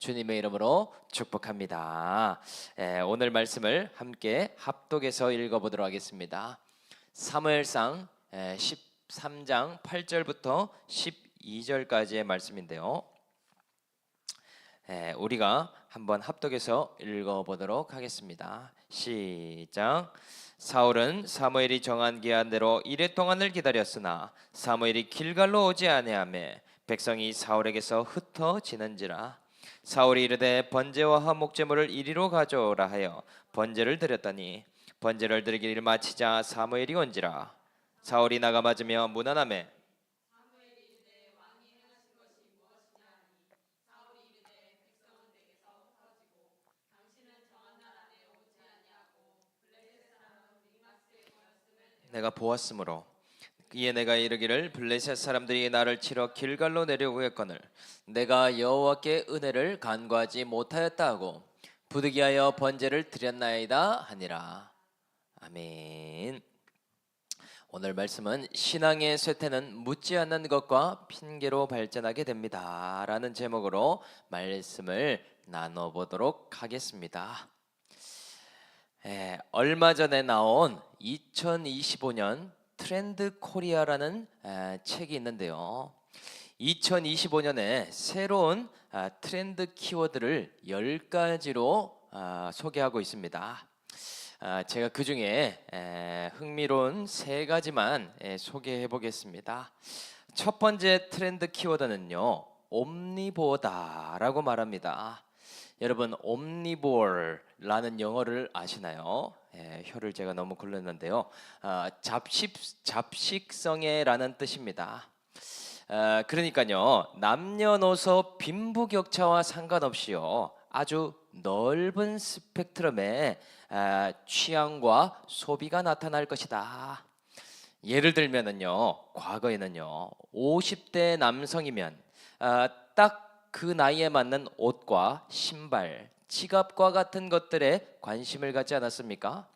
주님의 이름으로 축복합니다. 오늘 말씀을 함께 합독해서 읽어보도록 하겠습니다. 사무엘상 13장 8절부터 12절까지의 말씀인데요. 우리가 한번 합독해서 읽어보도록 하겠습니다. 시작. 사울은 사무엘이 정한 기한대로 이레 동안을 기다렸으나 사무엘이 길갈로 오지 아니하며 백성이 사울에게서 흩어지는지라. 사울이 이르되 번제와 화목제물을 이리로 가져오라 하여 번제를 드렸더니 번제를 드리기를 마치자 사무엘이 온지라. 사울이 나가 맞으며 문안하매 내가 보았으므로 이에 내가 이르기를 블레셋 사람들이 나를 치러 길갈로 내려오겠거늘 내가 여호와께 은혜를 간구하지 못하였다 하고 부득이하여 번제를 드렸나이다 하니라. 아멘. 오늘 말씀은 신앙의 쇠퇴는 묻지 않는 것과 핑계로 발전하게 됩니다 라는 제목으로 말씀을 나눠보도록 하겠습니다. 얼마 전에 나온 2025년 트렌드 코리아라는 책이 있는데요. 2025년에 새로운 트렌드 키워드를 10가지로 소개하고 있습니다. 제가 그 중에 흥미로운 3가지만 소개해 보겠습니다. 첫 번째 트렌드 키워드는요, 옴니보어다라고 말합니다. 여러분, 옴니보어라는 영어를 아시나요? 혀를 제가 너무 굴렸는데요. 잡식성애라는 뜻입니다. 그러니까요, 남녀노소 빈부격차와 상관없이요, 아주 넓은 스펙트럼의 취향과 소비가 나타날 것이다. 예를 들면은요, 과거에는요, 50대 남성이면 딱 그 나이에 맞는 옷과 신발, 지갑과 같은 것들에 관심을 갖지 않았습니까?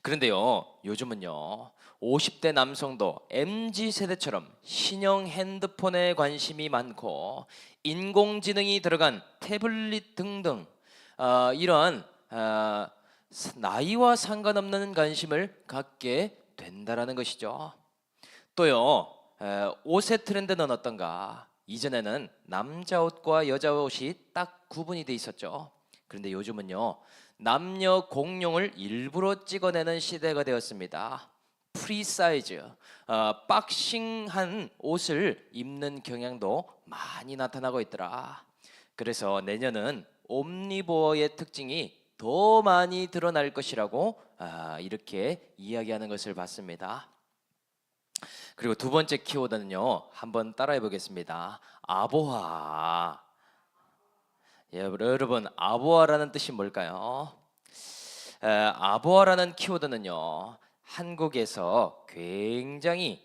그런데요, 요즘은요, 50대 남성도 MZ세대처럼 신형 핸드폰에 관심이 많고 인공지능이 들어간 태블릿 등등 이러한 나이와 상관없는 관심을 갖게 된다라는 것이죠. 또요, 옷의 트렌드는 어떤가? 이전에는 남자 옷과 여자 옷이 딱 구분이 돼 있었죠. 그런데 요즘은요, 남녀 공용을 일부러 찍어내는 시대가 되었습니다. 프리사이즈, 박싱한 옷을 입는 경향도 많이 나타나고 있더라. 그래서 내년은 옴니보어의 특징이 더 많이 드러날 것이라고 이렇게 이야기하는 것을 봤습니다. 그리고 두 번째 키워드는요, 한번 따라해 보겠습니다. 아보아. 여러분, 아보아라는 뜻이 뭘까요? 아보아라는 키워드는요, 한국에서 굉장히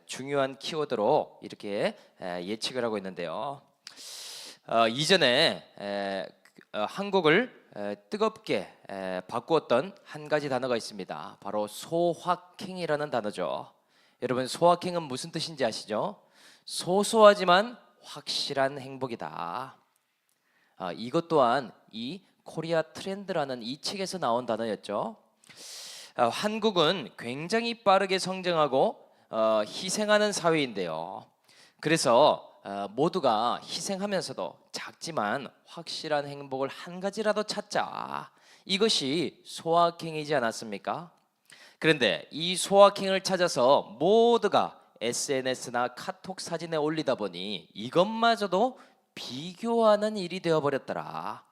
중요한 키워드로 이렇게 예측을 하고 있는데요. 이전에 한국을 뜨겁게 바꾸었던 한 가지 단어가 있습니다. 바로 소확행이라는 단어죠. 여러분, 소확행은 무슨 뜻인지 아시죠? 소소하지만 확실한 행복이다. 이것 또한 이 코리아 트렌드라는 이 책에서 나온 단어였죠. 한국은 굉장히 빠르게 성장하고 희생하는 사회인데요. 그래서 모두가 희생하면서도 작지만 확실한 행복을 한 가지라도 찾자. 이것이 소확행이지 않았습니까? 그런데 이 소확행을 찾아서 모두가 SNS나 카톡 사진에 올리다 보니 이것마저도 비교하는 일이 되어버렸더라.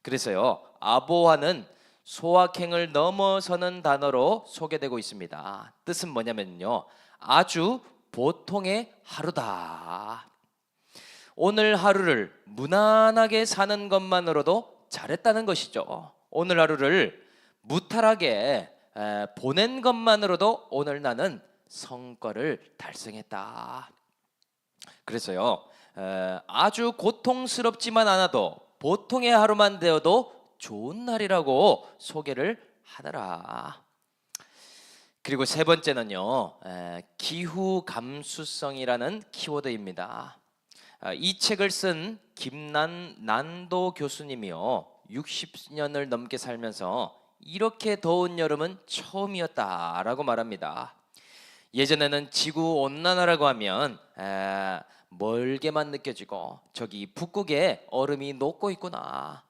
그래서요, 아보아는 소확행을 넘어서는 단어로 소개되고 있습니다. 뜻은 뭐냐면요, 아주 보통의 하루다. 오늘 하루를 무난하게 사는 것만으로도 잘했다는 것이죠. 오늘 하루를 무탈하게 보낸 것만으로도 오늘 나는 성과를 달성했다. 그래서요, 아주 고통스럽지만 않아도 보통의 하루만 되어도 좋은 날이라고 소개를 하더라. 그리고 세 번째는요, 기후 감수성이라는 키워드입니다. 이 책을 쓴 김난도 교수님이요, 60년을 넘게 살면서 이렇게 더운 여름은 처음이었다라고 말합니다. 예전에는 지구 온난화라고 하면 멀게만 느껴지고 저기 북극에 얼음이 녹고 있구나,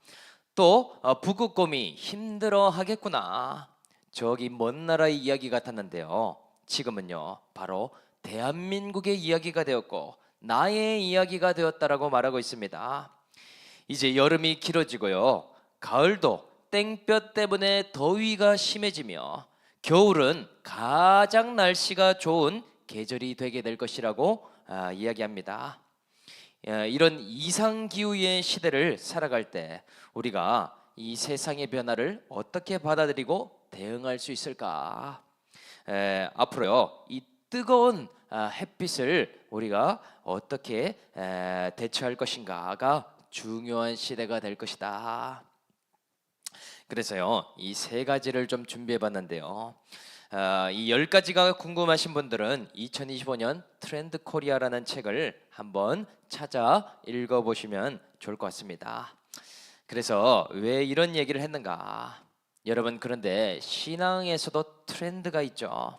또 북극곰이 힘들어 하겠구나, 저기 먼 나라의 이야기 같았는데요, 지금은요 바로 대한민국의 이야기가 되었고 나의 이야기가 되었다라고 말하고 있습니다. 이제 여름이 길어지고요, 가을도 땡볕 때문에 더위가 심해지며 겨울은 가장 날씨가 좋은 계절이 되게 될 것이라고 이야기합니다. 이런 이상기후의 시대를 살아갈 때 우리가 이 세상의 변화를 어떻게 받아들이고 대응할 수 있을까? 앞으로요, 이 뜨거운 햇빛을 우리가 어떻게 대처할 것인가가 중요한 시대가 될 것이다. 그래서요, 이 세 가지를 좀 준비해 봤는데요, 이 10가지가 궁금하신 분들은 2025년 트렌드 코리아라는 책을 한번 찾아 읽어보시면 좋을 것 같습니다. 그래서 왜 이런 얘기를 했는가? 여러분, 그런데 신앙에서도 트렌드가 있죠.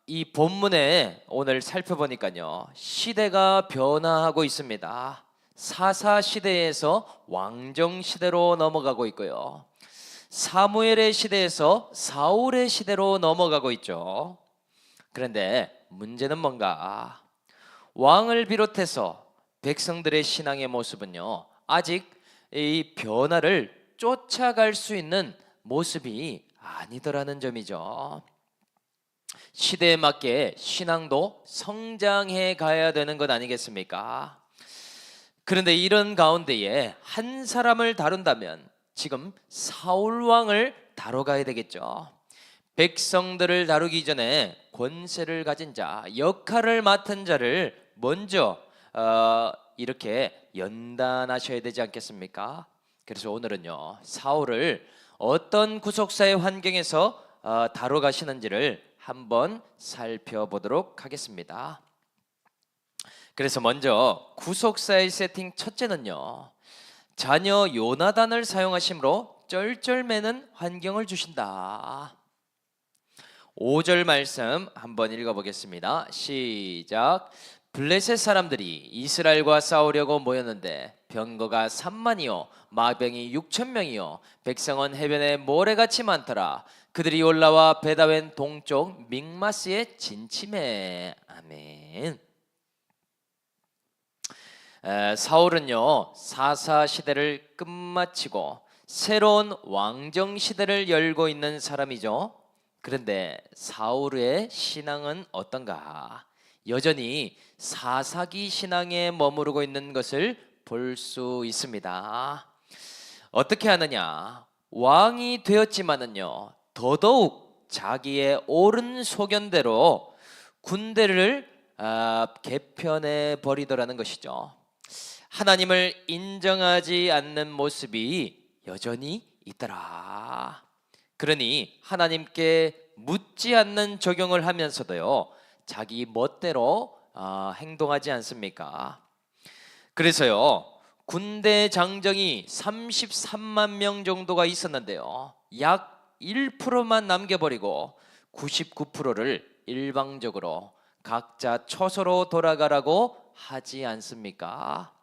이 본문에 오늘 살펴보니까요, 시대가 변화하고 있습니다. 사사 시대에서 왕정 시대로 넘어가고 있고요, 사무엘의 시대에서 사울의 시대로 넘어가고 있죠. 그런데 문제는 뭔가? 왕을 비롯해서 백성들의 신앙의 모습은요, 아직 이 변화를 쫓아갈 수 있는 모습이 아니더라는 점이죠. 시대에 맞게 신앙도 성장해 가야 되는 것 아니겠습니까? 그런데 이런 가운데에 한 사람을 다룬다면 지금 사울 왕을 다뤄가야 되겠죠. 백성들을 다루기 전에 권세를 가진 자, 역할을 맡은 자를 먼저 이렇게 연단하셔야 되지 않겠습니까? 그래서 오늘은요, 사울을 어떤 구속사의 환경에서 다뤄가시는지를 한번 살펴보도록 하겠습니다. 그래서 먼저 구속사의 세팅 첫째는요, 자녀 요나단을 사용하심으로 쩔쩔매는 환경을 주신다. 5절 말씀 한번 읽어보겠습니다. 시작. 블레셋 사람들이 이스라엘과 싸우려고 모였는데 병거가 3만이요 마병이 6,000명이요 백성은 해변에 모래같이 많더라. 그들이 올라와 베다웬 동쪽 믹마스에 진침해. 아멘. 사울은요, 사사 시대를 끝마치고 새로운 왕정 시대를 열고 있는 사람이죠. 그런데 사울의 신앙은 어떤가? 여전히 사사기 신앙에 머무르고 있는 것을 볼 수 있습니다. 어떻게 하느냐? 왕이 되었지만은요, 더더욱 자기의 옳은 소견대로 군대를 개편해 버리더라는 것이죠. 하나님을 인정하지 않는 모습이 여전히 있더라. 그러니 하나님께 묻지 않는 적용을 하면서도요, 자기 멋대로 행동하지 않습니까? 그래서요, 군대 장정이 33만 명 정도가 있었는데요, 약 1%만 남겨버리고 99%를 일방적으로 각자 처소로 돌아가라고 하지 않습니까?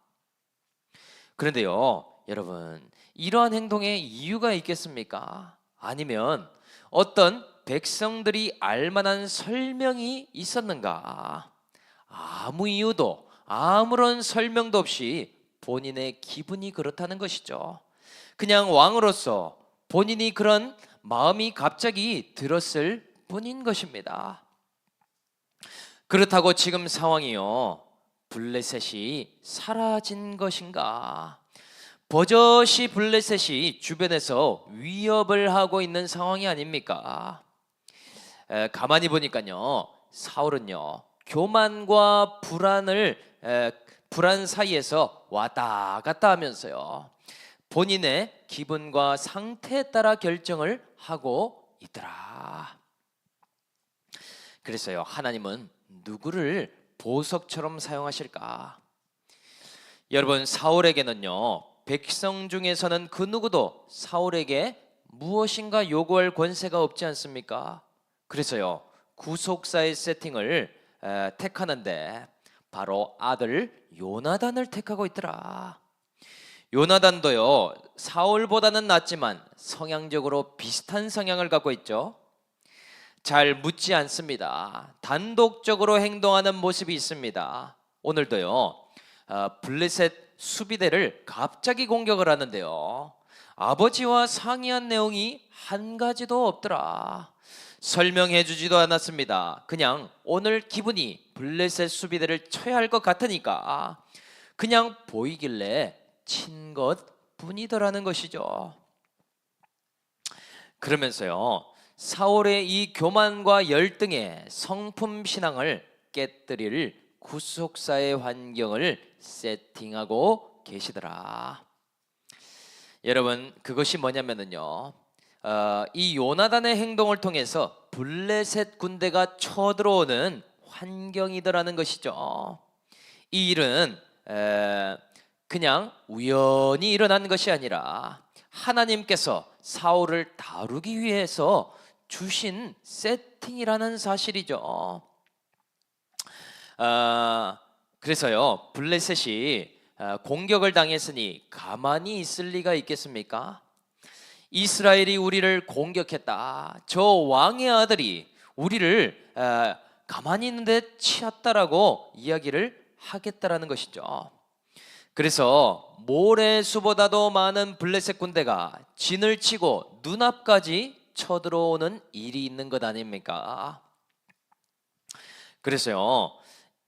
그런데요, 여러분, 이러한 행동에 이유가 있겠습니까? 아니면 어떤 백성들이 알만한 설명이 있었는가? 아무 이유도 아무런 설명도 없이 본인의 기분이 그렇다는 것이죠. 그냥 왕으로서 본인이 그런 마음이 갑자기 들었을 뿐인 것입니다. 그렇다고 지금 상황이요, 블레셋이 사라진 것인가? 버젓이 블레셋이 주변에서 위협을 하고 있는 상황이 아닙니까? 가만히 보니까요, 사울은요, 교만과 불안 사이에서 왔다 갔다 하면서요, 본인의 기분과 상태에 따라 결정을 하고 있더라. 그래서요, 하나님은 누구를 보석처럼 사용하실까? 여러분, 사울에게는요, 백성 중에서는 그 누구도 사울에게 무엇인가 요구할 권세가 없지 않습니까? 그래서요, 구속사의 세팅을 택하는데 바로 아들 요나단을 택하고 있더라. 요나단도요, 사울보다는 낫지만 성향적으로 비슷한 성향을 갖고 있죠. 잘 묻지 않습니다. 단독적으로 행동하는 모습이 있습니다. 오늘도요, 블레셋 수비대를 갑자기 공격을 하는데요, 아버지와 상의한 내용이 한 가지도 없더라. 설명해 주지도 않았습니다. 그냥 오늘 기분이 블레셋 수비대를 쳐야 할 것 같으니까 그냥 보이길래 친 것 뿐이더라는 것이죠. 그러면서요, 사울의 이 교만과 열등의 성품 신앙을 깨뜨릴 구속사의 환경을 세팅하고 계시더라. 여러분, 그것이 뭐냐면요, 이 요나단의 행동을 통해서 블레셋 군대가 쳐들어오는 환경이더라는 것이죠. 이 일은 그냥 우연히 일어난 것이 아니라 하나님께서 사울을 다루기 위해서 주신 세팅이라는 사실이죠. 그래서요, 블레셋이 공격을 당했으니 가만히 있을 리가 있겠습니까? 이스라엘이 우리를 공격했다, 저 왕의 아들이 우리를 가만히 있는데 치었다라고 이야기를 하겠다라는 것이죠. 그래서 모래수보다도 많은 블레셋 군대가 진을 치고 눈앞까지 쳐들어오는 일이 있는 것 아닙니까? 그래서요,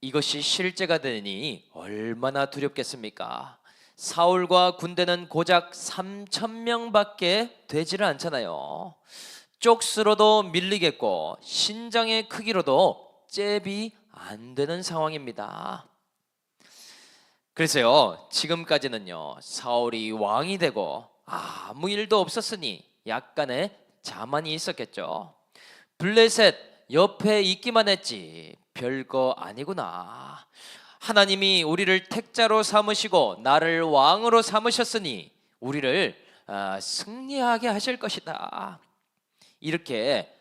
이것이 실제가 되니 얼마나 두렵겠습니까? 사울과 군대는 고작 3,000명밖에 되지를 않잖아요. 쪽수로도 밀리겠고 신장의 크기로도 잽이 안 되는 상황입니다. 그래서요, 지금까지는요, 사울이 왕이 되고 아무 일도 없었으니 약간의 자만이 있었겠죠. 블레셋 옆에 있기만 했지 별거 아니구나. 하나님이 우리를 택자로 삼으시고 나를 왕으로 삼으셨으니 우리를 승리하게 하실 것이다. 이렇게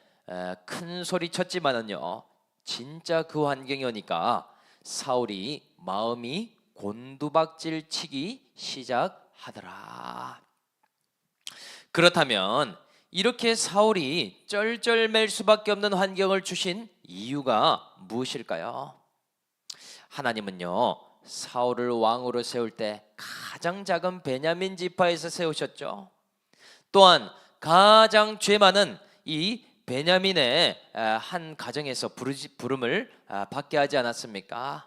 큰 소리 쳤지만은요, 진짜 그 환경이 오니까 사울이 마음이 곤두박질 치기 시작하더라. 그렇다면 이렇게 사울이 쩔쩔맬 수밖에 없는 환경을 주신 이유가 무엇일까요? 하나님은요, 사울을 왕으로 세울 때 가장 작은 베냐민 지파에서 세우셨죠. 또한 가장 죄 많은 이 베냐민의 한 가정에서 부름을 받게 하지 않았습니까?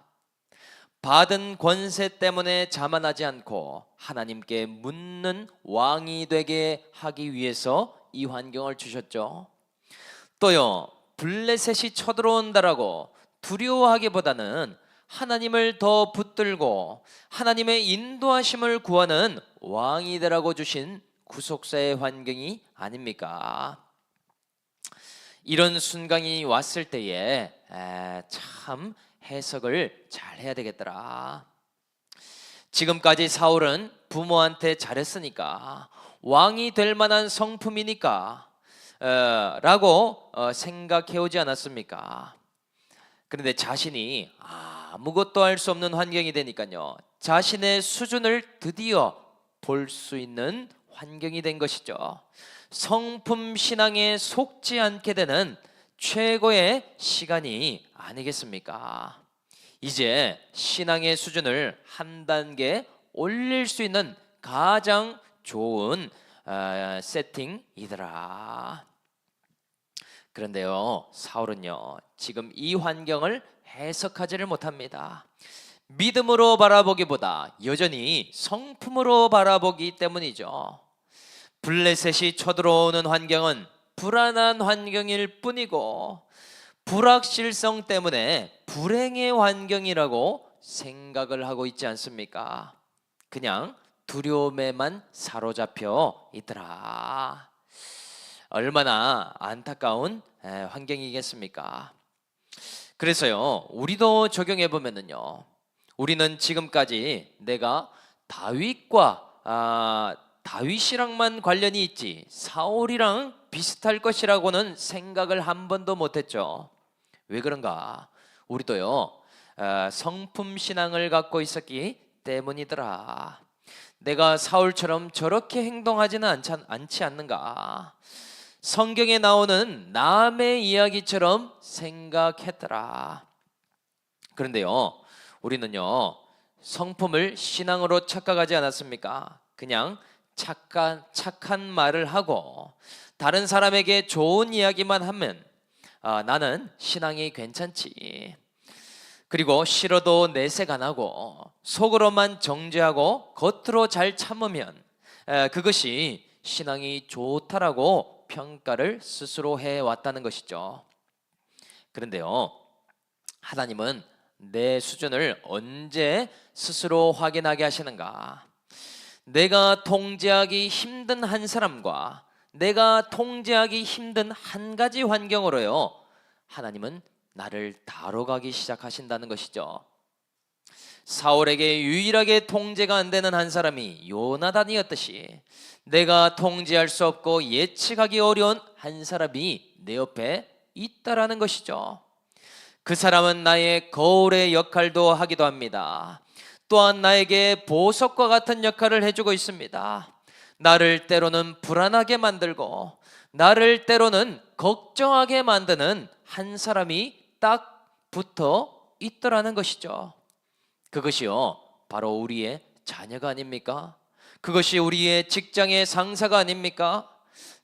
받은 권세 때문에 자만하지 않고 하나님께 묻는 왕이 되게 하기 위해서 이 환경을 주셨죠. 또요, 블레셋이 쳐들어온다라고 두려워하기보다는 하나님을 더 붙들고 하나님의 인도하심을 구하는 왕이 되라고 주신 구속사의 환경이 아닙니까? 이런 순간이 왔을 때에 참 해석을 잘 해야 되겠더라. 지금까지 사울은 부모한테 잘했으니까 왕이 될 만한 성품이니까 라고 생각해오지 않았습니까? 그런데 자신이 아무것도 할 수 없는 환경이 되니까요, 자신의 수준을 드디어 볼 수 있는 환경이 된 것이죠. 성품 신앙에 속지 않게 되는 최고의 시간이 아니겠습니까? 이제 신앙의 수준을 한 단계 올릴 수 있는 가장 좋은 세팅이더라. 그런데요, 사울은요, 지금 이 환경을 해석하지를 못합니다. 믿음으로 바라보기보다 여전히 성품으로 바라보기 때문이죠. 블레셋이 쳐들어오는 환경은 불안한 환경일 뿐이고 불확실성 때문에 불행의 환경이라고 생각을 하고 있지 않습니까? 그냥 두려움에만 사로잡혀 있더라. 얼마나 안타까운 환경이겠습니까? 그래서요, 우리도 적용해 보면은요, 우리는 지금까지 내가 다윗이랑만 관련이 있지 사울이랑 비슷할 것이라고는 생각을 한 번도 못했죠. 왜 그런가? 우리도요 성품 신앙을 갖고 있었기 때문이더라. 내가 사울처럼 저렇게 행동하지는 않지 않는가? 성경에 나오는 남의 이야기처럼 생각했더라. 그런데요, 우리는요 성품을 신앙으로 착각하지 않았습니까? 그냥 착한 말을 하고 다른 사람에게 좋은 이야기만 하면 나는 신앙이 괜찮지. 그리고 싫어도 내색 안 하고 속으로만 정죄하고 겉으로 잘 참으면 그것이 신앙이 좋다라고 평가를 스스로 해왔다는 것이죠. 그런데요, 하나님은 내 수준을 언제 스스로 확인하게 하시는가? 내가 통제하기 힘든 한 사람과 내가 통제하기 힘든 한 가지 환경으로요 하나님은 나를 다뤄가기 시작하신다는 것이죠. 사울에게 유일하게 통제가 안 되는 한 사람이 요나단이었듯이 내가 통제할 수 없고 예측하기 어려운 한 사람이 내 옆에 있다라는 것이죠. 그 사람은 나의 거울의 역할도 하기도 합니다. 또한 나에게 보석과 같은 역할을 해주고 있습니다. 나를 때로는 불안하게 만들고 나를 때로는 걱정하게 만드는 한 사람이 딱 붙어 있더라는 것이죠. 그것이요 바로 우리의 자녀가 아닙니까? 그것이 우리의 직장의 상사가 아닙니까?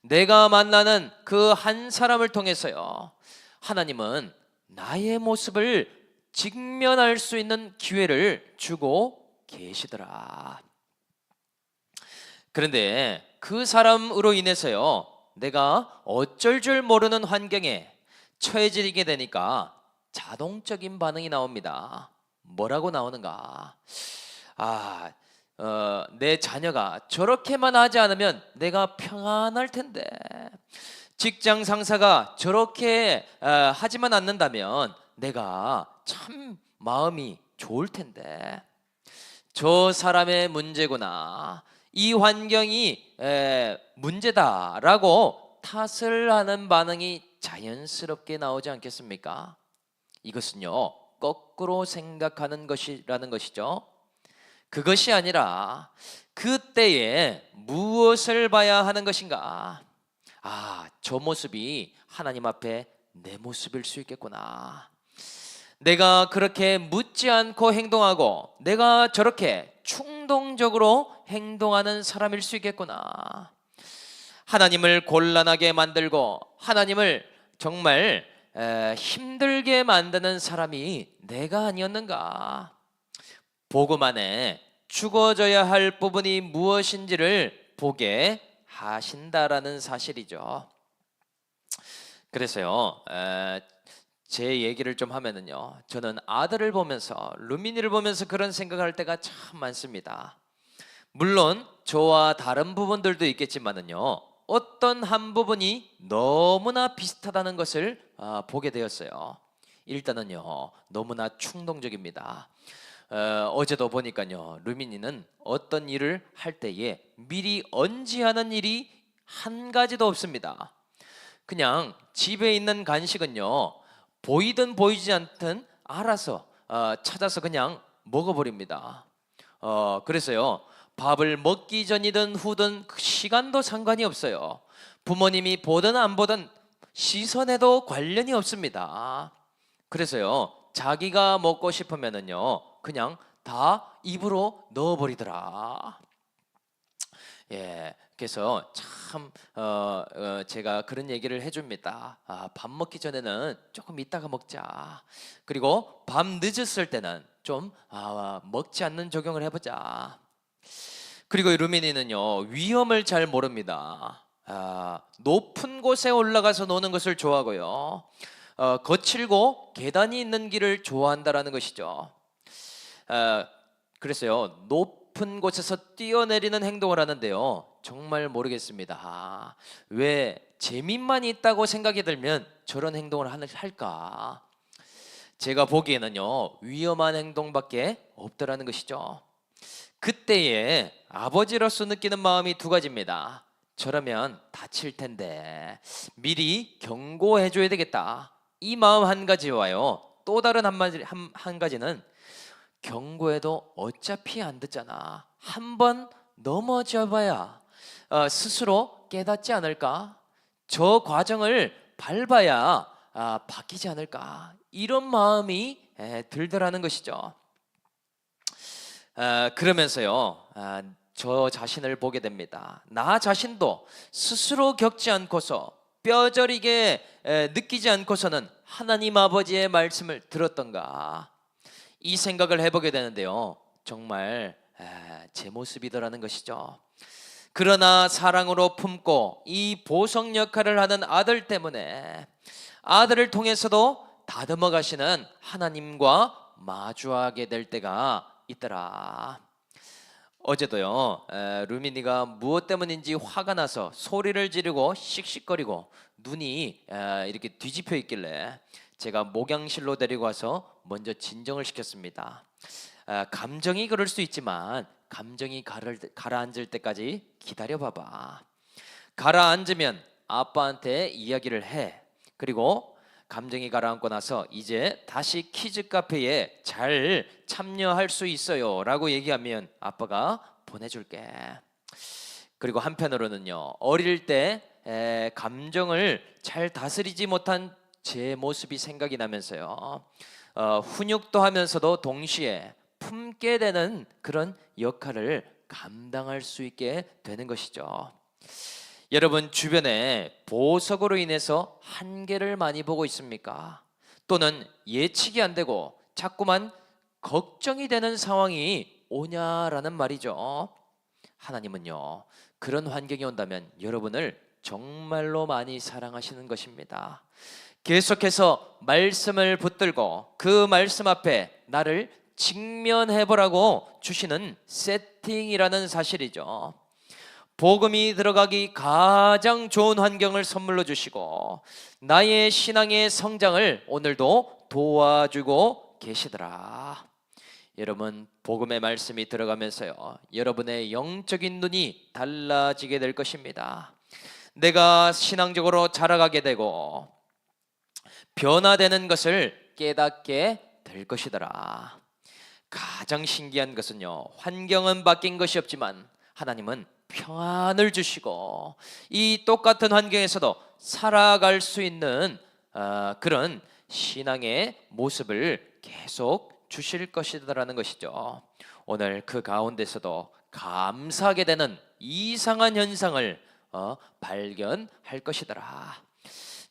내가 만나는 그 한 사람을 통해서요 하나님은 나의 모습을 직면할 수 있는 기회를 주고 계시더라. 그런데 그 사람으로 인해서요 내가 어쩔 줄 모르는 환경에 처해지게 되니까 자동적인 반응이 나옵니다. 뭐라고 나오는가? 내 자녀가 저렇게만 하지 않으면 내가 평안할 텐데, 직장 상사가 저렇게 하지만 않는다면 내가 참 마음이 좋을 텐데, 저 사람의 문제구나, 이 환경이 문제다라고 탓을 하는 반응이 자연스럽게 나오지 않겠습니까? 이것은요 거꾸로 생각하는 것이라는 것이죠. 그것이 아니라 그때에 무엇을 봐야 하는 것인가? 저 모습이 하나님 앞에 내 모습일 수 있겠구나. 내가 그렇게 묻지 않고 행동하고 내가 저렇게 충동적으로 행동하는 사람일 수 있겠구나. 하나님을 곤란하게 만들고 하나님을 정말 힘들게 만드는 사람이 내가 아니었는가? 복음 안에 죽어져야 할 부분이 무엇인지를 보게 하신다라는 사실이죠. 그래서요 제 얘기를 좀 하면은요 저는 아들을 보면서 루미니를 보면서 그런 생각할 때가 참 많습니다. 물론 저와 다른 부분들도 있겠지만은요 어떤 한 부분이 너무나 비슷하다는 것을 보게 되었어요. 일단은요 너무나 충동적입니다. 어제도 보니까요 루미니는 어떤 일을 할 때에 미리 언지하는 일이 한 가지도 없습니다. 그냥 집에 있는 간식은요 보이든 보이지 않든 알아서 찾아서 그냥 먹어버립니다. 그래서요 밥을 먹기 전이든 후든 그 시간도 상관이 없어요. 부모님이 보든 안 보든 시선에도 관련이 없습니다. 그래서요 자기가 먹고 싶으면은요 그냥 다 입으로 넣어버리더라. 그래서 참 제가 그런 얘기를 해줍니다. 밥 먹기 전에는 조금 이따가 먹자. 그리고 밤 늦었을 때는 좀 먹지 않는 적용을 해보자. 그리고 루미니는요 위험을 잘 모릅니다. 높은 곳에 올라가서 노는 것을 좋아하고요 거칠고 계단이 있는 길을 좋아한다라는 것이죠. 그래서요 높은 곳에서 뛰어내리는 행동을 하는데요 정말 모르겠습니다. 왜 재미만 있다고 생각이 들면 저런 행동을 할까? 제가 보기에는요 위험한 행동밖에 없더라는 것이죠. 그때에 아버지로서 느끼는 마음이 두 가지입니다. 저러면 다칠 텐데 미리 경고해 줘야 되겠다. 이 마음 한 가지와요. 또 다른 한 가지는 경고해도 어차피 안 듣잖아. 한번 넘어져 봐야 스스로 깨닫지 않을까? 저 과정을 밟아야 바뀌지 않을까? 이런 마음이 들더라는 것이죠. 그러면서요 저 자신을 보게 됩니다. 나 자신도 스스로 겪지 않고서 뼈저리게 느끼지 않고서는 하나님 아버지의 말씀을 들었던가, 이 생각을 해보게 되는데요 정말 제 모습이더라는 것이죠. 그러나 사랑으로 품고 이 보석 역할을 하는 아들 때문에 아들을 통해서도 다듬어 가시는 하나님과 마주하게 될 때가 있더라. 어제도요 루미니가 무엇 때문인지 화가 나서 소리를 지르고 씩씩거리고 눈이 이렇게 뒤집혀 있길래 제가 목양실로 데리고 와서 먼저 진정을 시켰습니다. 감정이 그럴 수 있지만 감정이 가라앉을 때까지 기다려 봐봐. 가라앉으면 아빠한테 이야기를 해. 그리고 감정이 가라앉고 나서 이제 다시 키즈 카페에 잘 참여할 수 있어요 라고 얘기하면 아빠가 보내줄게. 그리고 한편으로는요 어릴 때 감정을 잘 다스리지 못한 제 모습이 생각이 나면서요 훈육도 하면서도 동시에 품게 되는 그런 역할을 감당할 수 있게 되는 것이죠. 여러분 주변에 보석으로 인해서 한계를 많이 보고 있습니까? 또는 예측이 안 되고 자꾸만 걱정이 되는 상황이 오냐라는 말이죠. 하나님은요 그런 환경이 온다면 여러분을 정말로 많이 사랑하시는 것입니다. 계속해서 말씀을 붙들고 그 말씀 앞에 나를 직면해보라고 주시는 세팅이라는 사실이죠. 복음이 들어가기 가장 좋은 환경을 선물로 주시고 나의 신앙의 성장을 오늘도 도와주고 계시더라. 여러분 복음의 말씀이 들어가면서요 여러분의 영적인 눈이 달라지게 될 것입니다. 내가 신앙적으로 자라가게 되고 변화되는 것을 깨닫게 될 것이더라. 가장 신기한 것은요 환경은 바뀐 것이 없지만 하나님은 평안을 주시고 이 똑같은 환경에서도 살아갈 수 있는 그런 신앙의 모습을 계속 주실 것이라는 것이죠. 오늘 그 가운데서도 감사하게 되는 이상한 현상을 발견할 것이더라.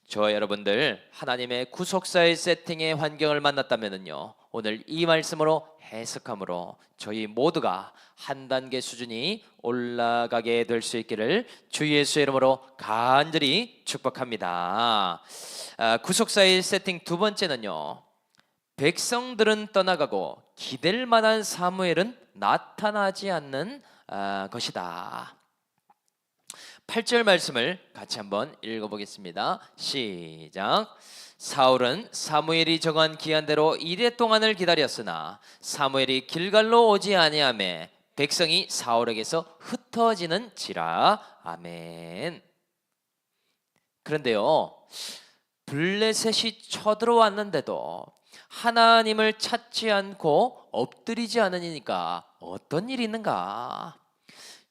저 여러분들 하나님의 구속사의 세팅의 환경을 만났다면요 오늘 이 말씀으로 해석함으로 저희 모두가 한 단계 수준이 올라가게 될 수 있기를 주 예수의 이름으로 간절히 축복합니다. 구속사의 세팅 두 번째는요 백성들은 떠나가고 기댈 만한 사무엘은 나타나지 않는 것이다. 8절 말씀을 같이 한번 읽어보겠습니다. 시작. 사울은 사무엘이 정한 기한대로 이레 동안을 기다렸으나 사무엘이 길갈로 오지 아니하매 백성이 사울에게서 흩어지는지라. 아멘. 그런데요 블레셋이 쳐들어왔는데도 하나님을 찾지 않고 엎드리지 않으니까 어떤 일이 있는가?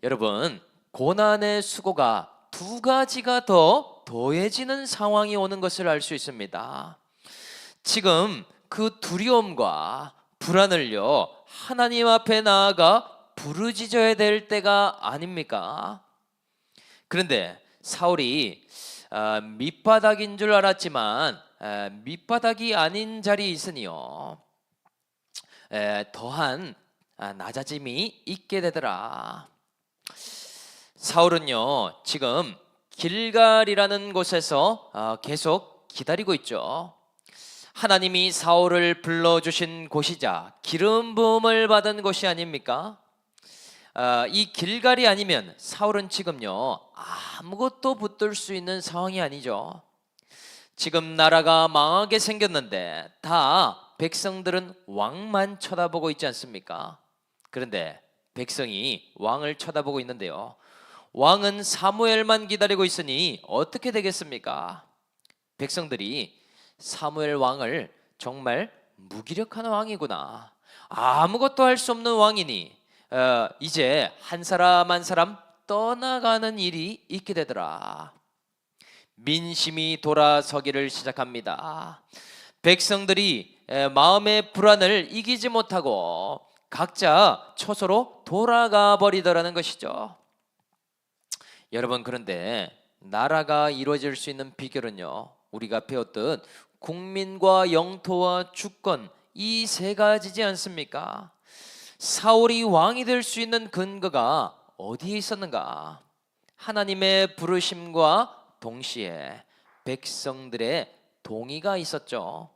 여러분 고난의 수고가 두 가지가 더 더해지는 상황이 오는 것을 알 수 있습니다. 지금 그 두려움과 불안을요 하나님 앞에 나아가 부르짖어야 될 때가 아닙니까? 그런데 사울이 밑바닥인 줄 알았지만 밑바닥이 아닌 자리에 있으니요 더한 낮아짐이 있게 되더라. 사울은요 지금 길갈이라는 곳에서 계속 기다리고 있죠. 하나님이 사울을 불러주신 곳이자 기름 부음을 받은 곳이 아닙니까? 이 길갈이 아니면 사울은 지금요 아무것도 붙들 수 있는 상황이 아니죠. 지금 나라가 망하게 생겼는데 다 백성들은 왕만 쳐다보고 있지 않습니까? 그런데 백성이 왕을 쳐다보고 있는데요, 왕은 사무엘만 기다리고 있으니 어떻게 되겠습니까? 백성들이 사무엘 왕을 정말 무기력한 왕이구나, 아무것도 할 수 없는 왕이니 이제 한 사람 한 사람 떠나가는 일이 있게 되더라. 민심이 돌아서기를 시작합니다. 백성들이 마음의 불안을 이기지 못하고 각자 처소로 돌아가 버리더라는 것이죠. 여러분, 그런데 나라가 이루어질 수 있는 비결은요, 우리가 배웠던 국민과 영토와 주권, 이 세 가지지 않습니까? 사울이 왕이 될 수 있는 근거가 어디에 있었는가? 하나님의 부르심과 동시에 백성들의 동의가 있었죠.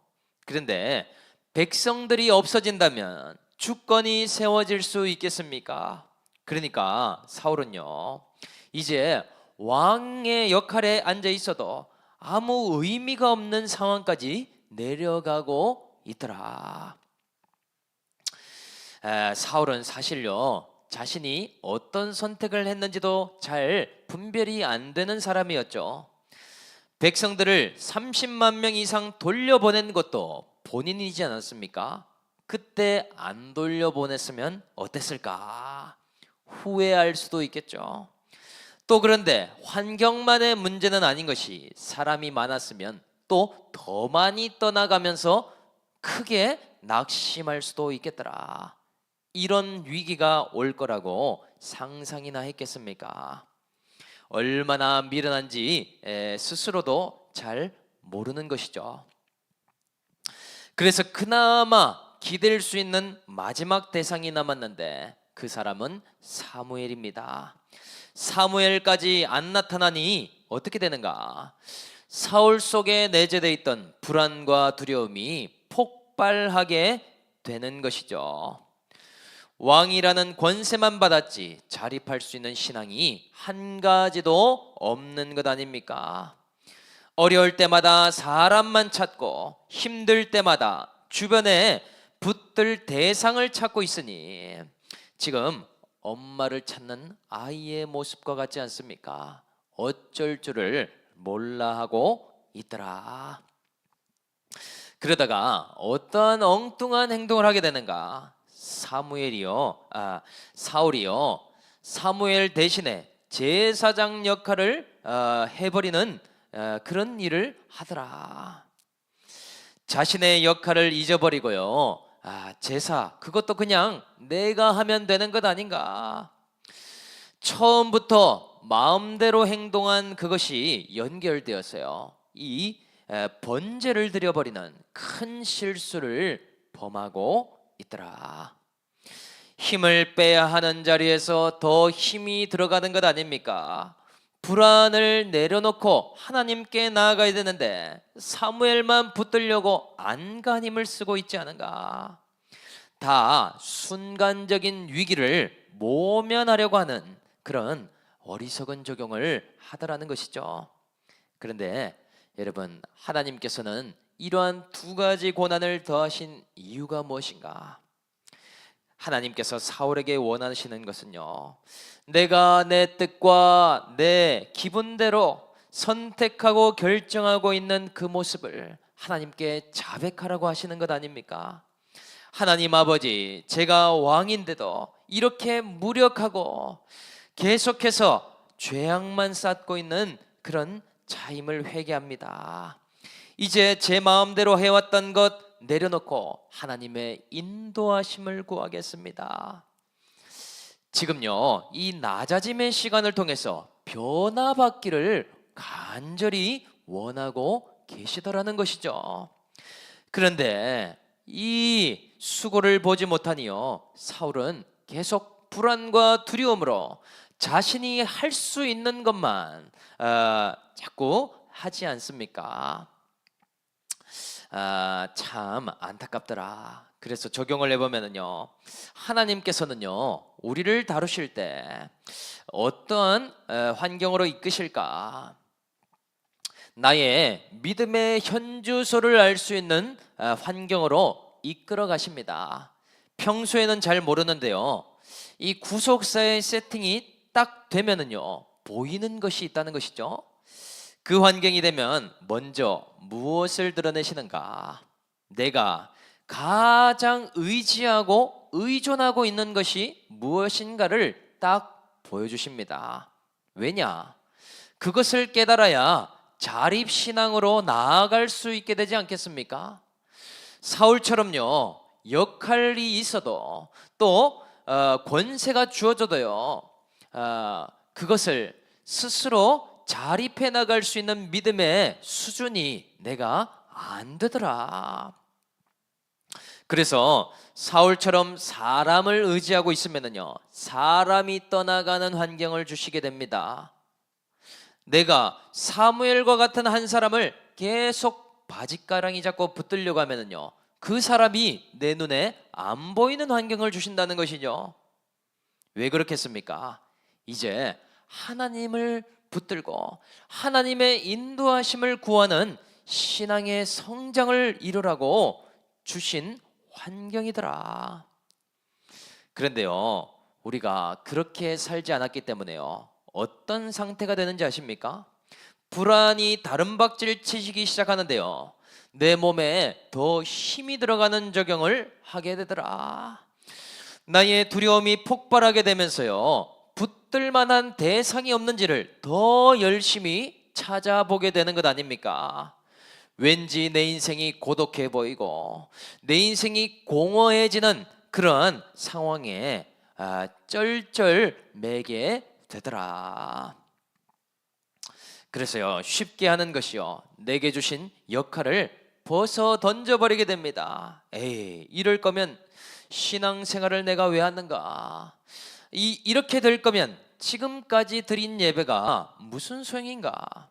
그런데 백성들이 없어진다면 주권이 세워질 수 있겠습니까? 그러니까 사울은요, 이제 왕의 역할에 앉아 있어도 아무 의미가 없는 상황까지 내려가고 있더라. 사울은 사실요, 자신이 어떤 선택을 했는지도 잘 분별이 안 되는 사람이었죠. 백성들을 30만 명 이상 돌려보낸 것도 본인이지 않았습니까? 그때 안 돌려보냈으면 어땠을까? 후회할 수도 있겠죠. 또 그런데 환경만의 문제는 아닌 것이, 사람이 많았으면 또 더 많이 떠나가면서 크게 낙심할 수도 있겠더라. 이런 위기가 올 거라고 상상이나 했겠습니까? 얼마나 미련한지 스스로도 잘 모르는 것이죠. 그래서 그나마 기댈 수 있는 마지막 대상이 남았는데 그 사람은 사무엘입니다. 사무엘까지 안 나타나니 어떻게 되는가? 사울 속에 내재되어 있던 불안과 두려움이 폭발하게 되는 것이죠. 왕이라는 권세만 받았지 자립할 수 있는 신앙이 한 가지도 없는 것 아닙니까? 어려울 때마다 사람만 찾고 힘들 때마다 주변에 붙들 대상을 찾고 있으니 지금 엄마를 찾는 아이의 모습과 같지 않습니까? 어쩔 줄을 몰라 하고 있더라. 그러다가 어떠한 엉뚱한 행동을 하게 되는가? 사울이요, 사무엘 대신에 제사장 역할을 해버리는 그런 일을 하더라. 자신의 역할을 잊어버리고요, 제사, 그것도 그냥 내가 하면 되는 것 아닌가? 처음부터 마음대로 행동한 그것이 연결되었어요. 이 번제를 드려버리는 큰 실수를 범하고 있더라. 힘을 빼야 하는 자리에서 더 힘이 들어가는 것 아닙니까? 불안을 내려놓고 하나님께 나아가야 되는데 사무엘만 붙들려고 안간힘을 쓰고 있지 않은가? 다 순간적인 위기를 모면하려고 하는 그런 어리석은 적용을 하더라는 것이죠. 그런데 여러분, 하나님께서는 이러한 두 가지 고난을 더하신 이유가 무엇인가? 하나님께서 사울에게 원하시는 것은요, 내가 내 뜻과 내 기분대로 선택하고 결정하고 있는 그 모습을 하나님께 자백하라고 하시는 것 아닙니까? 하나님 아버지, 제가 왕인데도 이렇게 무력하고 계속해서 죄악만 쌓고 있는 그런 자임을 회개합니다. 이제 제 마음대로 해왔던 것 내려놓고 하나님의 인도하심을 구하겠습니다. 지금요, 이 낮아짐의 시간을 통해서 변화받기를 간절히 원하고 계시더라는 것이죠. 그런데 이 수고를 보지 못하니요, 사울은 계속 불안과 두려움으로 자신이 할 수 있는 것만 자꾸 하지 않습니까? 참 안타깝더라. 그래서 적용을 해보면요, 하나님께서는요, 우리를 다루실 때 어떤 환경으로 이끄실까? 나의 믿음의 현주소를 알 수 있는 환경으로 이끌어 가십니다. 평소에는 잘 모르는데요, 이 구속사의 세팅이 딱 되면은요 보이는 것이 있다는 것이죠. 그 환경이 되면 먼저 무엇을 드러내시는가? 내가 가장 의지하고 의존하고 있는 것이 무엇인가를 딱 보여주십니다. 왜냐? 그것을 깨달아야 자립신앙으로 나아갈 수 있게 되지 않겠습니까? 사울처럼요, 역할이 있어도 또 권세가 주어져도요, 그것을 스스로 자립해 나갈 수 있는 믿음의 수준이 내가 안 되더라. 그래서 사울처럼 사람을 의지하고 있으면요 사람이 떠나가는 환경을 주시게 됩니다. 내가 사무엘과 같은 한 사람을 계속 바짓가랑이 잡고 붙들려고 하면요 그 사람이 내 눈에 안 보이는 환경을 주신다는 것이죠. 왜 그렇겠습니까? 이제 하나님을 붙들고 하나님의 인도하심을 구하는 신앙의 성장을 이루라고 주신 환경이더라. 그런데요 우리가 그렇게 살지 않았기 때문에요 어떤 상태가 되는지 아십니까? 불안이 다른박질 치시기 시작하는데요 내 몸에 더 힘이 들어가는 적용을 하게 되더라. 나의 두려움이 폭발하게 되면서요 붙들 만한 대상이 없는지를 더 열심히 찾아보게 되는 것 아닙니까? 왠지 내 인생이 고독해 보이고 내 인생이 공허해지는 그런 상황에 쩔쩔매게 되더라. 그래서요 쉽게 하는 것이요 내게 주신 역할을 벗어 던져버리게 됩니다. 에이, 이럴 거면 신앙생활을 내가 왜 하는가? 이렇게 될 거면 지금까지 드린 예배가 무슨 소용인가?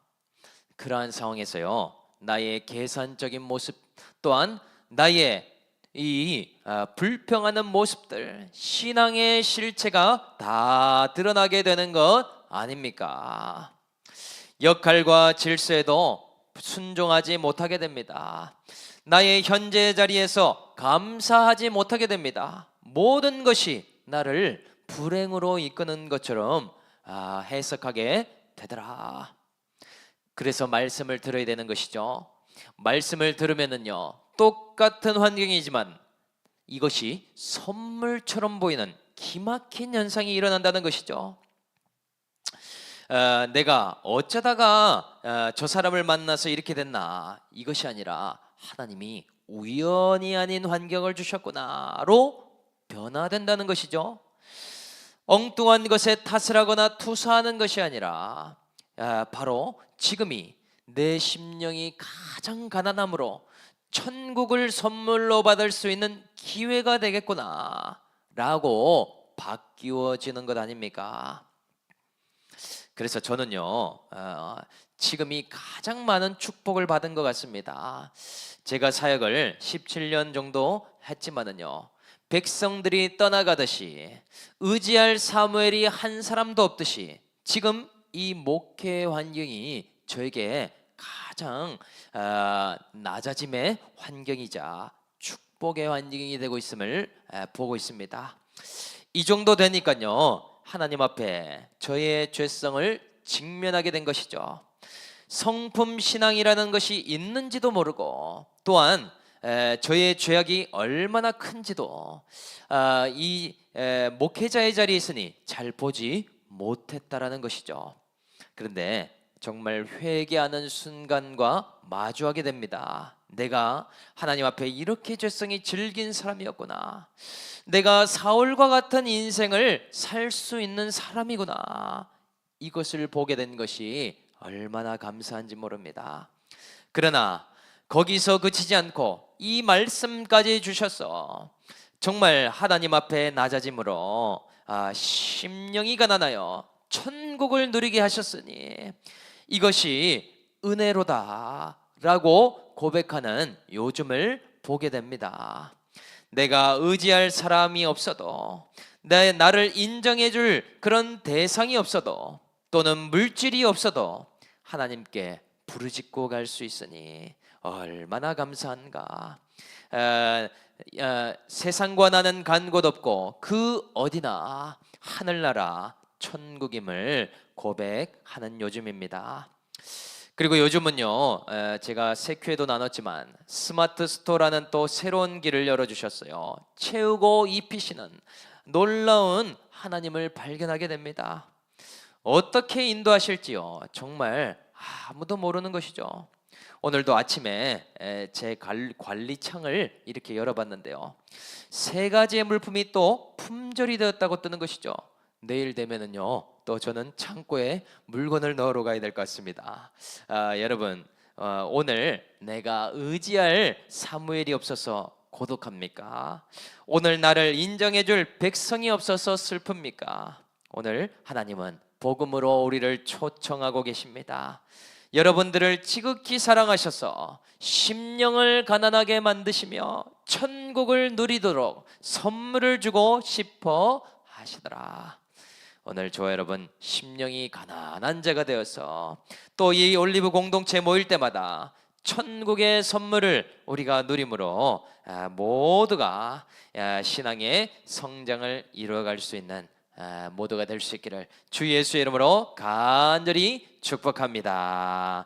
그러한 상황에서요 나의 계산적인 모습 또한 나의 이 불평하는 모습들, 신앙의 실체가 다 드러나게 되는 것 아닙니까? 역할과 질서에도 순종하지 못하게 됩니다. 나의 현재 자리에서 감사하지 못하게 됩니다. 모든 것이 나를 불행으로 이끄는 것처럼 해석하게 되더라. 그래서 말씀을 들어야 되는 것이죠. 말씀을 들으면은요 똑같은 환경이지만 이것이 선물처럼 보이는 기막힌 현상이 일어난다는 것이죠. 내가 어쩌다가 저 사람을 만나서 이렇게 됐나, 이것이 아니라 하나님이 우연히 아닌 환경을 주셨구나로 변화된다는 것이죠. 엉뚱한 것에 탓을 하거나 투사하는 것이 아니라 바로 지금이 내 심령이 가장 가난함으로 천국을 선물로 받을 수 있는 기회가 되겠구나 라고 바뀌어지는 것 아닙니까? 그래서 저는요 지금이 가장 많은 축복을 받은 것 같습니다. 제가 사역을 17년 정도 했지만은요 백성들이 떠나가듯이 의지할 사무엘이 한 사람도 없듯이 지금 이 목회 환경이 저에게 가장 낮아짐의 환경이자 축복의 환경이 되고 있음을 보고 있습니다. 이 정도 되니까요 하나님 앞에 저의 죄성을 직면하게 된 것이죠. 성품 신앙이라는 것이 있는지도 모르고 또한 저의 죄악이 얼마나 큰지도 이 목회자의 자리에 있으니 잘 보지 못했다라는 것이죠. 그런데 정말 회개하는 순간과 마주하게 됩니다. 내가 하나님 앞에 이렇게 죄성이 질긴 사람이었구나. 내가 사울과 같은 인생을 살 수 있는 사람이구나. 이것을 보게 된 것이 얼마나 감사한지 모릅니다. 그러나 거기서 그치지 않고 이 말씀까지 주셔서 정말 하나님 앞에 낮아짐으로 심령이 가난하여 천국을 누리게 하셨으니 이것이 은혜로다 라고 고백하는 요즘을 보게 됩니다. 내가 의지할 사람이 없어도 나를 인정해 줄 그런 대상이 없어도 또는 물질이 없어도 하나님께 부르짖고 갈 수 있으니 얼마나 감사한가. 세상과 나는 간 곳 없고 그 어디나 하늘나라 천국임을 고백하는 요즘입니다. 그리고 요즘은요, 제가 세큐에도 나눴지만 스마트 스토어라는 또 새로운 길을 열어주셨어요. 채우고 입히시는 놀라운 하나님을 발견하게 됩니다. 어떻게 인도하실지요, 정말 아무도 모르는 것이죠. 오늘도 아침에 제 관리창을 이렇게 열어봤는데요, 세 가지의 물품이 또 품절이 되었다고 뜨는 것이죠. 내일 되면은요, 또 저는 창고에 물건을 넣으러 가야 될 것 같습니다. 여러분, 오늘 내가 의지할 사무엘이 없어서 고독합니까? 오늘 나를 인정해줄 백성이 없어서 슬픕니까? 오늘 하나님은 복음으로 우리를 초청하고 계십니다. 여러분들을 지극히 사랑하셔서 심령을 가난하게 만드시며 천국을 누리도록 선물을 주고 싶어 하시더라. 오늘 저와 여러분 심령이 가난한 자가 되어서 또 이 올리브 공동체 모일 때마다 천국의 선물을 우리가 누림으로 모두가 신앙의 성장을 이루어갈 수 있는 모두가 될 수 있기를 주 예수의 이름으로 간절히 축복합니다.